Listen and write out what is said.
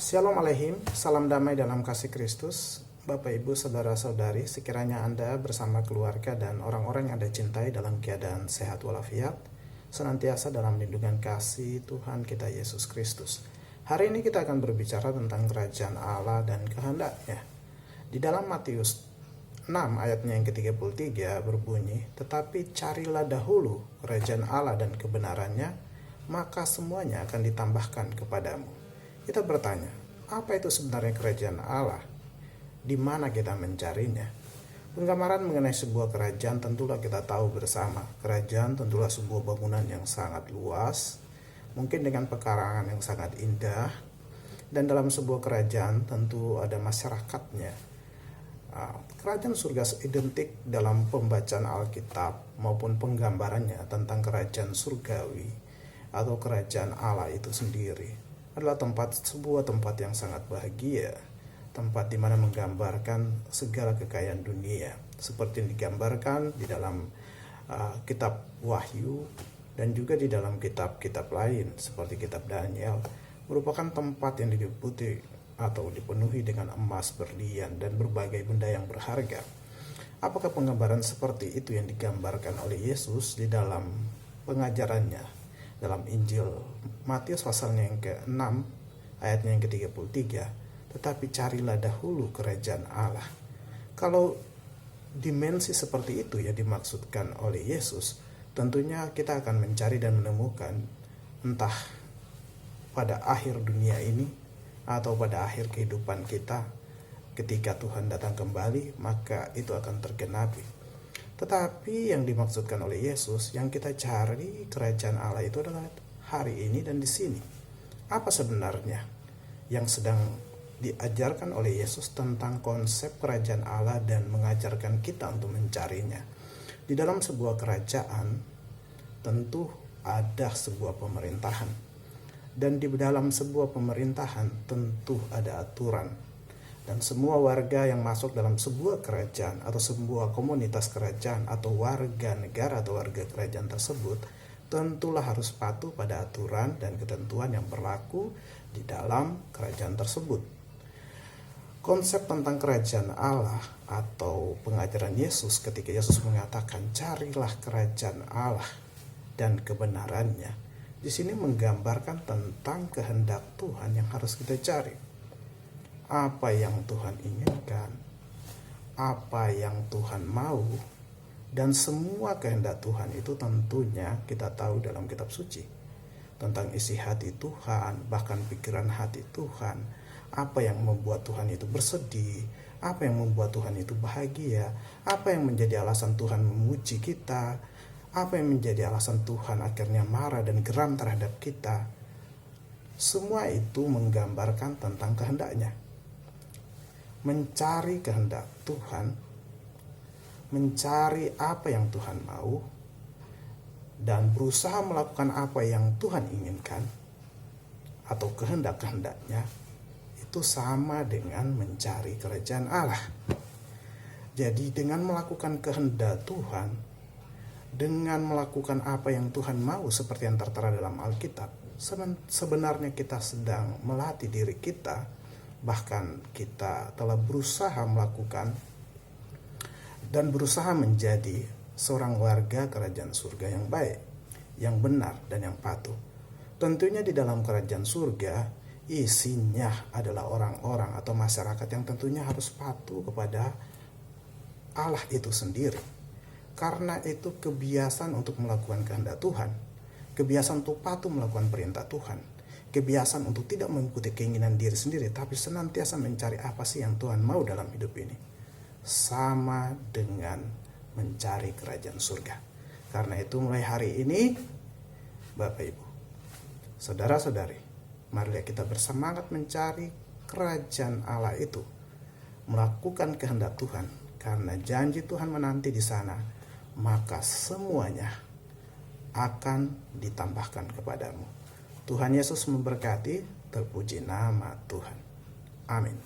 Shalom Aleihim, salam damai dalam kasih Kristus. Bapak Ibu Saudara-saudari, sekiranya Anda bersama keluarga dan orang-orang yang Anda cintai dalam keadaan sehat walafiat, senantiasa dalam lindungan kasih Tuhan kita Yesus Kristus. Hari ini kita akan berbicara tentang kerajaan Allah dan kehendaknya. Di dalam Matius 6 ayatnya yang ke-33 berbunyi, "Tetapi carilah dahulu kerajaan Allah dan kebenarannya, maka semuanya akan ditambahkan kepadamu." Kita bertanya, apa itu sebenarnya kerajaan Allah? Di mana kita mencarinya? Penggambaran mengenai sebuah kerajaan tentulah kita tahu bersama. Kerajaan tentulah sebuah bangunan yang sangat luas, mungkin dengan pekarangan yang sangat indah, dan dalam sebuah kerajaan tentu ada masyarakatnya. Kerajaan surga identik dalam pembacaan Alkitab maupun penggambarannya tentang kerajaan surgawi atau kerajaan Allah itu sendiri adalah sebuah tempat yang sangat bahagia, tempat di mana menggambarkan segala kekayaan dunia seperti yang digambarkan di dalam kitab Wahyu dan juga di dalam kitab-kitab lain seperti kitab Daniel, merupakan tempat yang diliputi atau dipenuhi dengan emas, berlian, dan berbagai benda yang berharga. Apakah penggambaran seperti itu yang digambarkan oleh Yesus di dalam pengajarannya dalam Injil Matius pasalnya yang ke-6 ayatnya yang ke-33, "Tetapi carilah dahulu kerajaan Allah." Kalau dimensi seperti itu ya dimaksudkan oleh Yesus, tentunya kita akan mencari dan menemukan entah pada akhir dunia ini atau pada akhir kehidupan kita ketika Tuhan datang kembali, maka itu akan tergenapi. Tetapi yang dimaksudkan oleh Yesus, yang kita cari kerajaan Allah itu adalah hari ini dan di sini. Apa sebenarnya yang sedang diajarkan oleh Yesus tentang konsep kerajaan Allah dan mengajarkan kita untuk mencarinya? Di dalam sebuah kerajaan tentu ada sebuah pemerintahan. Dan di dalam sebuah pemerintahan tentu ada aturan. Dan semua warga yang masuk dalam sebuah kerajaan atau sebuah komunitas kerajaan atau warga negara atau warga kerajaan tersebut tentulah harus patuh pada aturan dan ketentuan yang berlaku di dalam kerajaan tersebut. Konsep tentang kerajaan Allah atau pengajaran Yesus ketika Yesus mengatakan carilah kerajaan Allah dan kebenarannya, di sini menggambarkan tentang kehendak Tuhan yang harus kita cari. Apa yang Tuhan inginkan, apa yang Tuhan mau, dan semua kehendak Tuhan itu tentunya kita tahu dalam kitab suci. Tentang isi hati Tuhan, bahkan pikiran hati Tuhan, apa yang membuat Tuhan itu bersedih, apa yang membuat Tuhan itu bahagia, apa yang menjadi alasan Tuhan memuji kita, apa yang menjadi alasan Tuhan akhirnya marah dan geram terhadap kita. Semua itu menggambarkan tentang kehendaknya. Mencari kehendak Tuhan, mencari apa yang Tuhan mau, dan berusaha melakukan apa yang Tuhan inginkan atau kehendak-kehendaknya, itu sama dengan mencari kerajaan Allah. Jadi dengan melakukan kehendak Tuhan, dengan melakukan apa yang Tuhan mau seperti yang tertera dalam Alkitab, sebenarnya kita sedang melatih diri kita. Bahkan kita telah berusaha melakukan dan berusaha menjadi seorang warga kerajaan surga yang baik, yang benar, dan yang patuh. Tentunya di dalam kerajaan surga isinya adalah orang-orang atau masyarakat yang tentunya harus patuh kepada Allah itu sendiri. Karena itu kebiasaan untuk melakukan kehendak Tuhan, kebiasaan untuk patuh melakukan perintah Tuhan, kebiasaan untuk tidak mengikuti keinginan diri sendiri, tapi senantiasa mencari apa sih yang Tuhan mau dalam hidup ini. Sama dengan mencari kerajaan surga. Karena itu mulai hari ini, Bapak Ibu, saudara-saudari, marilah kita bersemangat mencari kerajaan Allah itu, melakukan kehendak Tuhan, karena janji Tuhan menanti di sana, maka semuanya akan ditambahkan kepadamu. Tuhan Yesus memberkati, terpuji nama Tuhan. Amin.